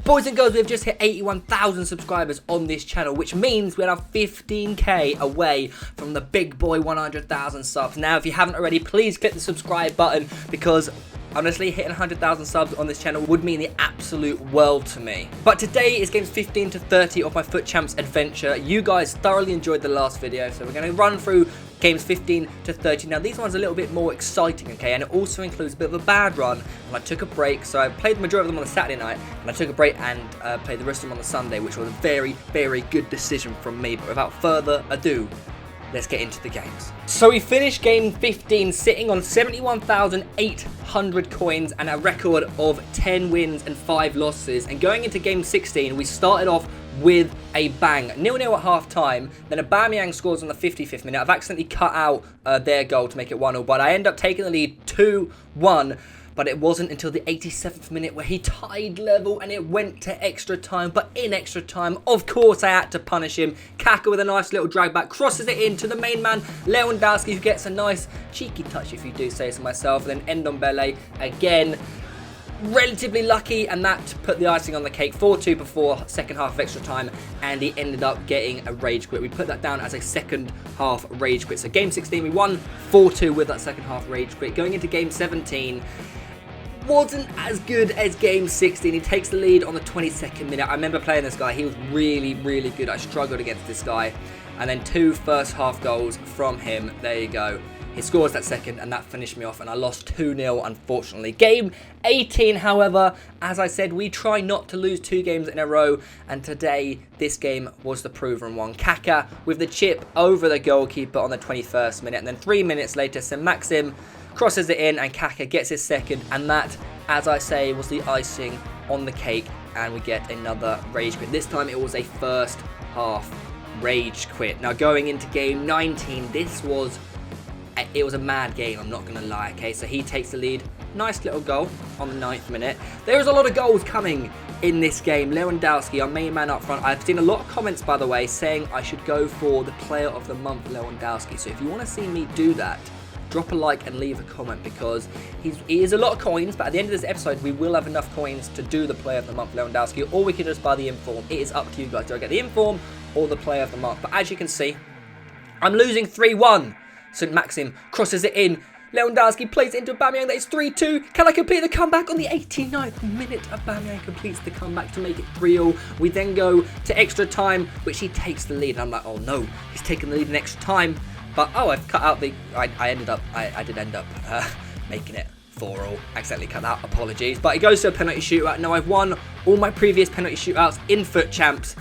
Boys and girls, we've just hit 81,000 subscribers on this channel, which means we're now 15k away from the big boy 100,000 subs. Now, if you haven't already, please click the subscribe button because honestly, hitting 100,000 subs on this channel would mean the absolute world to me. But today is games 15 to 30 of my Foot Champs adventure. You guys thoroughly enjoyed the last video, so we're going to run through games 15 to 30. Now, these ones are a little bit more exciting, okay? And it also includes a bit of a bad run. And I took a break, so I played the majority of them on the Saturday night, and I took a break and played the rest of them on the Sunday, which was a very, very good decision from me. But without further ado, let's get into the games. So we finished game 15 sitting on 71,800 coins and a record of 10 wins and 5 losses. And going into game 16, we started off with a bang. 0-0 at half time. Then Aubameyang scores on the 55th minute. I've accidentally cut out their goal to make it 1-0, but I end up taking the lead 2-1. But it wasn't until the 87th minute where he tied level and it went to extra time. But in extra time, of course, I had to punish him. Kaka with a nice little drag back, crosses it in to the main man, Lewandowski, who gets a nice cheeky touch, if you do say so myself. And then Ndombele again, relatively lucky, and that put the icing on the cake. 4-2 before second half of extra time, and he ended up getting a rage quit. We put that down as a second half rage quit. So game 16, we won 4-2 with that second half rage quit. Going into game 17, wasn't as good as game 16. He takes the lead on the 22nd minute. I remember playing this guy. He was really, really good. I struggled against this guy. And then 2 first half goals from him. There you go. He scores that second, and that finished me off, and I lost 2-0, unfortunately. Game 18, however, as I said, we try not to lose 2 games in a row, and today, this game was the proven one. Kaka with the chip over the goalkeeper on the 21st minute, and then 3 minutes later, Maxim crosses it in, and Kaka gets his second, and that, as I say, was the icing on the cake, and we get another rage quit. This time, it was a first half rage quit. Now, going into game 19, it was a mad game, I'm not going to lie, okay? So he takes the lead. Nice little goal on the 9th minute. There is a lot of goals coming in this game. Lewandowski, our main man up front. I've seen a lot of comments, by the way, saying I should go for the player of the month, Lewandowski. So if you want to see me do that, drop a like and leave a comment, because he is a lot of coins, but at the end of this episode, we will have enough coins to do the player of the month, Lewandowski, or we could just buy the inform. It is up to you guys. Do I get the inform or the player of the month? But as you can see, I'm losing 3-1. St. Maxim crosses it in. Lewandowski plays it into Aubameyang. That is 3-2. Can I complete the comeback on the 89th minute? Aubameyang completes the comeback to make it 3-0. We then go to extra time, which he takes the lead. And I'm like, oh no, he's taking the lead in extra time. But oh, I've cut out the. I did end up making it 4-4. Accidentally cut out. Apologies. But it goes to a penalty shootout. Now I've won all my previous penalty shootouts in Foot Champs.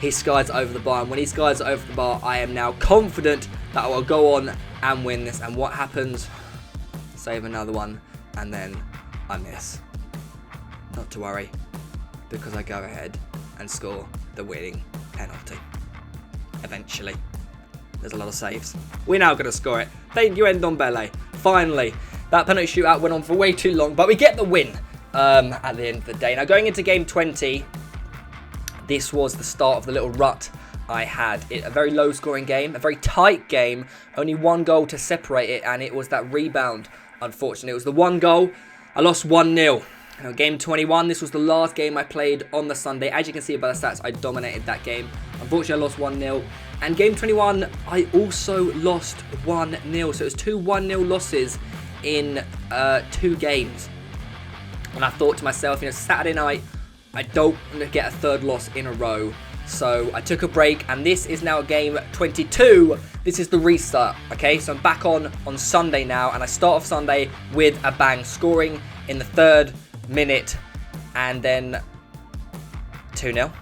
He skies over the bar, and when he skies over the bar, I am now confident that I will go on and win this. And what happens? Save another one, and then I miss. Not to worry, because I go ahead and score the winning penalty. Eventually. There's a lot of saves. We're now going to score it. Thank you, Ndombele. Finally, that penalty shootout went on for way too long, but we get the win at the end of the day. Now, going into game 20, this was the start of the little rut I had. A very low scoring game, a very tight game, only 1 goal to separate it, and it was that rebound, unfortunately. It was the 1 goal. I lost 1-0. Now, game 21, this was the last game I played on the Sunday. As you can see by the stats, I dominated that game. Unfortunately, I lost 1-0. And game 21, I also lost 1-0. So it was 2 1-0 losses in 2 games. And I thought to myself, Saturday night, I don't want to get a 3rd loss in a row. So I took a break, and this is now game 22. This is the restart, okay? So I'm back on Sunday now, and I start off Sunday with a bang, scoring in the 3rd minute, and then 2-0.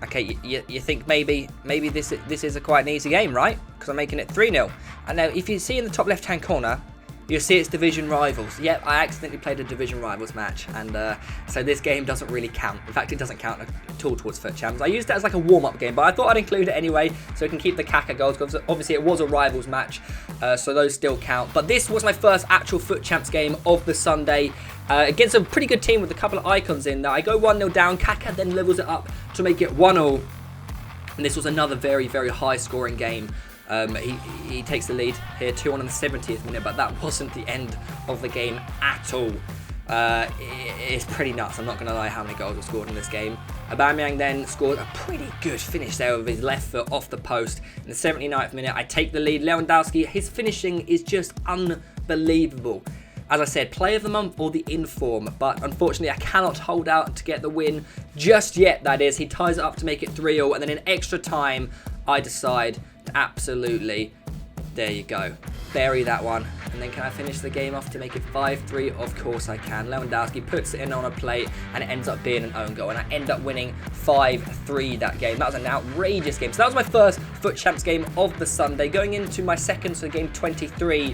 Okay, you think maybe this is quite an easy game, right? Because I'm making it 3-0. And now, if you see in the top left-hand corner, you'll see it's division rivals. Yep, I accidentally played a division rivals match, and so this game doesn't really count. In fact, it doesn't count at all towards Foot Champs. I used it as like a warm-up game, but I thought I'd include it anyway, so we can keep the Kaka goals, because obviously it was a rivals match, so those still count. But this was my first actual Foot Champs game of the Sunday, against a pretty good team with a couple of icons in there. I go 1-0 down, Kaka then levels it up to make it 1-0, and this was another very, very high-scoring game. He takes the lead here, 2 on the 70th minute, but that wasn't the end of the game at all. It's pretty nuts. I'm not going to lie how many goals were scored in this game. Aubameyang then scored a pretty good finish there with his left foot off the post. In the 79th minute, I take the lead. Lewandowski, his finishing is just unbelievable. As I said, player of the month or the inform, but unfortunately I cannot hold out to get the win just yet, that is. He ties it up to make it 3-0, and then in extra time, I decide to absolutely, there you go, bury that one. And then can I finish the game off to make it 5-3? Of course I can. Lewandowski puts it in on a plate, and it ends up being an own goal, and I end up winning 5-3 that game. That was an outrageous game. So that was my first Foot Champs game of the Sunday. Going into my second, so game 23,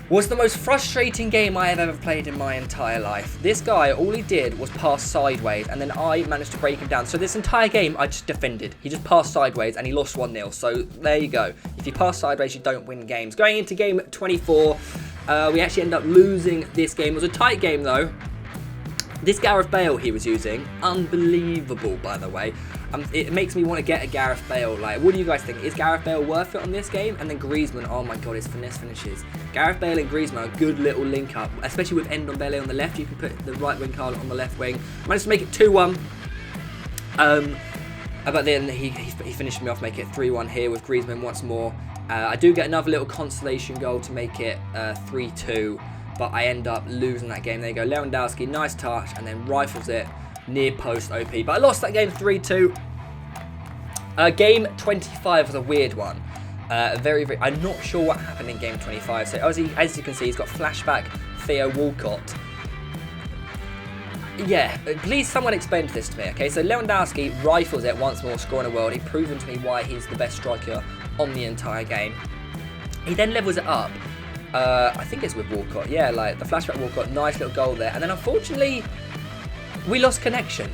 was the most frustrating game I have ever played in my entire life. This guy, all he did was pass sideways, and then I managed to break him down. So this entire game, I just defended. He just passed sideways, and he lost 1-0. So there you go. If you pass sideways, you don't win games. Going into game 24, we actually end up losing this game. It was a tight game, though. This Gareth Bale he was using, unbelievable, by the way. It makes me want to get a Gareth Bale. Like, what do you guys think? Is Gareth Bale worth it on this game? And then Griezmann, oh my god, his finesse finishes. Gareth Bale and Griezmann are a good little link up, especially with Ndombele on the left. You can put the right wing card on the left wing. Managed to make it 2-1. But then he finished me off, make it 3-1 here with Griezmann once more. I do get another little consolation goal to make it 3-2. But I end up losing that game. There you go. Lewandowski, nice touch, and then rifles it near post OP. But I lost that game 3-2. Game 25 was a weird one. I'm not sure what happened in game 25. So as you can see, he's got flashback Theo Walcott. Yeah, please someone explain this to me, okay? So Lewandowski rifles it once more, scoring a world. He's proven to me why he's the best striker on the entire game. He then levels it up. I think it's with Walcott. Yeah, like the flashback Walcott, nice little goal there. And then unfortunately, we lost connection.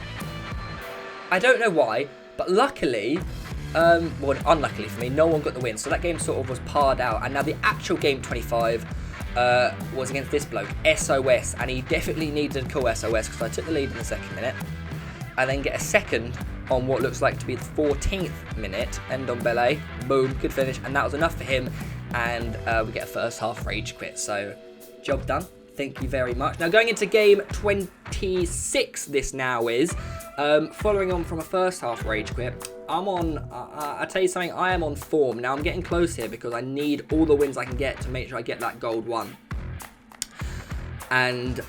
I don't know why, but luckily, well, unluckily for me, no one got the win. So that game sort of was parred out. And now the actual game 25 was against this bloke, SOS. And he definitely needed to call SOS because I took the lead in the second minute. And then get a second on what looks like to be the 14th minute. Ndombele, boom, good finish. And that was enough for him. And we get a first half rage quit. So, job done. Thank you very much. Now, going into game 26, this now is. Following on from a first half rage quit, I'm on, I tell you something, I am on form. Now, I'm getting close here because I need all the wins I can get to make sure I get that gold one. And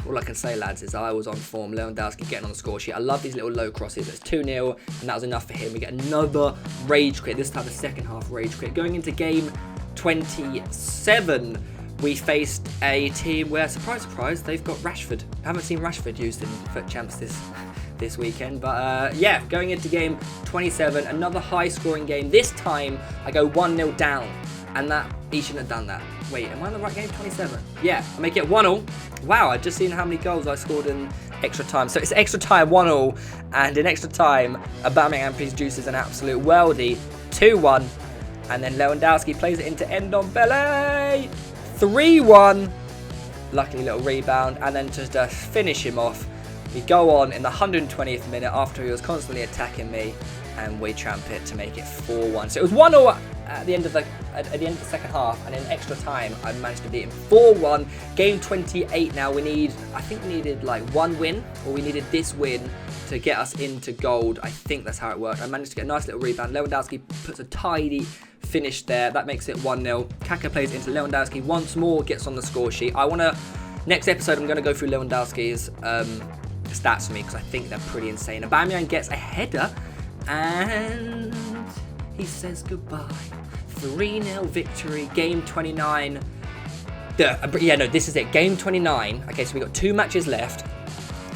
all I can say, lads, is I was on form. Lewandowski getting on the score sheet. I love these little low crosses. It's 2-0, and that was enough for him. We get another rage quit, this time the second half rage quit. Going into game 27, we faced a team where, surprise, surprise, they've got Rashford. I haven't seen Rashford used in Foot Champs this weekend. But yeah, going into game 27, another high-scoring game. This time, I go 1-0 down, and that he shouldn't have done that. Wait, am I on the right game? 27. Yeah, I make it 1-0. Wow, I've just seen how many goals I scored in extra time. So it's extra time 1-0, and in extra time, Aubameyang produces an absolute worldie, 2-1, and then Lewandowski plays it into Ndombele, 3-1. Luckily, little rebound, and then just to finish him off, we go on in the 120th minute after he was constantly attacking me, and we tramp it to make it 4-1. So it was 1-0 at the end of the second half, and in extra time I managed to beat him 4-1. Game 28 now. I think we needed like one win, or we needed this win to get us into gold. I think that's how it worked. I managed to get a nice little rebound. Lewandowski puts a tidy finish there. That makes it 1-0. Kaka plays into Lewandowski once more, gets on the score sheet. Next episode I'm going to go through Lewandowski's stats for me because I think they're pretty insane. Aubameyang gets a header, and he says goodbye. 3-0 victory, game 29. Yeah, no, this is it, game 29. Okay, so we've got 2 matches left,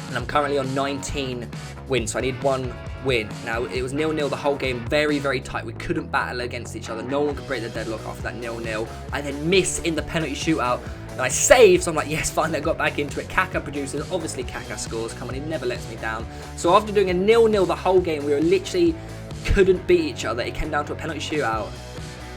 and I'm currently on 19 wins, so I need 1 win. Now, it was 0-0 the whole game, very, very tight. We couldn't battle against each other. No one could break the deadlock after that 0-0. I then miss in the penalty shootout, and I save, so I'm like, yes, finally I got back into it. Kaka produces, obviously Kaka scores, come on, he never lets me down. So after doing a 0-0 the whole game, we were literally couldn't beat each other. It came down to a penalty shootout,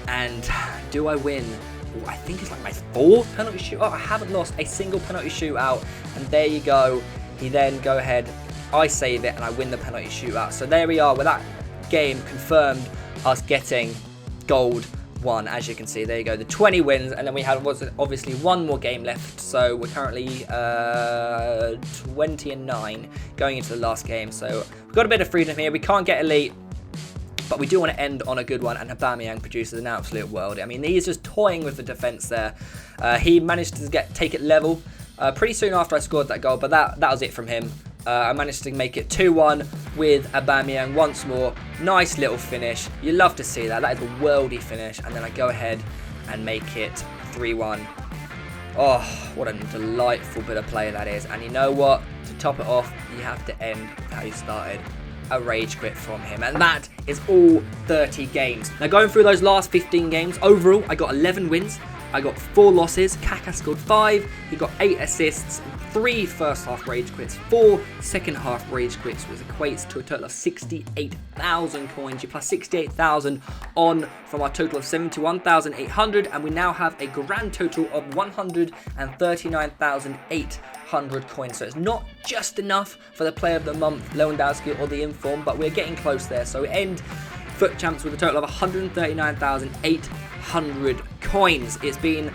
and do I win? Ooh, I think it's like my 4th penalty shootout. I haven't lost a single penalty shootout, and there you go. He then go ahead, I save it, and I win the penalty shootout. So there we are, with that game confirmed us getting gold won, as you can see. There you go, the 20 wins, and then we had obviously one more game left, so we're currently 20-9 going into the last game. So we've got a bit of freedom here. We can't get elite, but we do want to end on a good one, and Aubameyang produces an absolute world. I mean, he's just toying with the defense there. He managed to take it level pretty soon after I scored that goal, but that was it from him. I managed to make it 2-1 with Aubameyang once more. Nice little finish. You love to see that. That is a worldy finish. And then I go ahead and make it 3-1. Oh, what a delightful bit of play that is. And you know what? To top it off, you have to end with how you started. A rage quit from him. And that is all 30 games. Now, going through those last 15 games, overall, I got 11 wins. I got 4 losses. Kaka scored 5. He got 8 assists, 3 first half rage quits, 4 second half rage quits, which equates to a total of 68,000 coins. You plus 68,000 on from our total of 71,800, and we now have a grand total of 139,800 coins. So it's not just enough for the player of the month, Lewandowski, or the inform, but we're getting close there. So we end FUT Champs with a total of 139,800 coins. It's been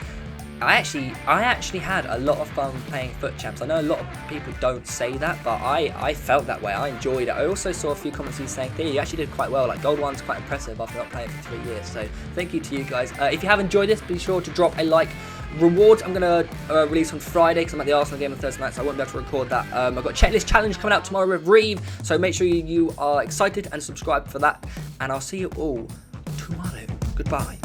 I actually had a lot of fun playing FUT Champs. I know a lot of people don't say that, but I felt that way. I enjoyed it. I also saw a few comments saying, Theo, you actually did quite well. Like, Gold 1's quite impressive after not playing for 3 years. So thank you to you guys. If you have enjoyed this, be sure to drop a like. Rewards I'm going to release on Friday because I'm at the Arsenal game on Thursday night, so I won't be able to record that. I've got a checklist challenge coming out tomorrow with Reeve, so make sure you are excited and subscribe for that. And I'll see you all tomorrow. Goodbye.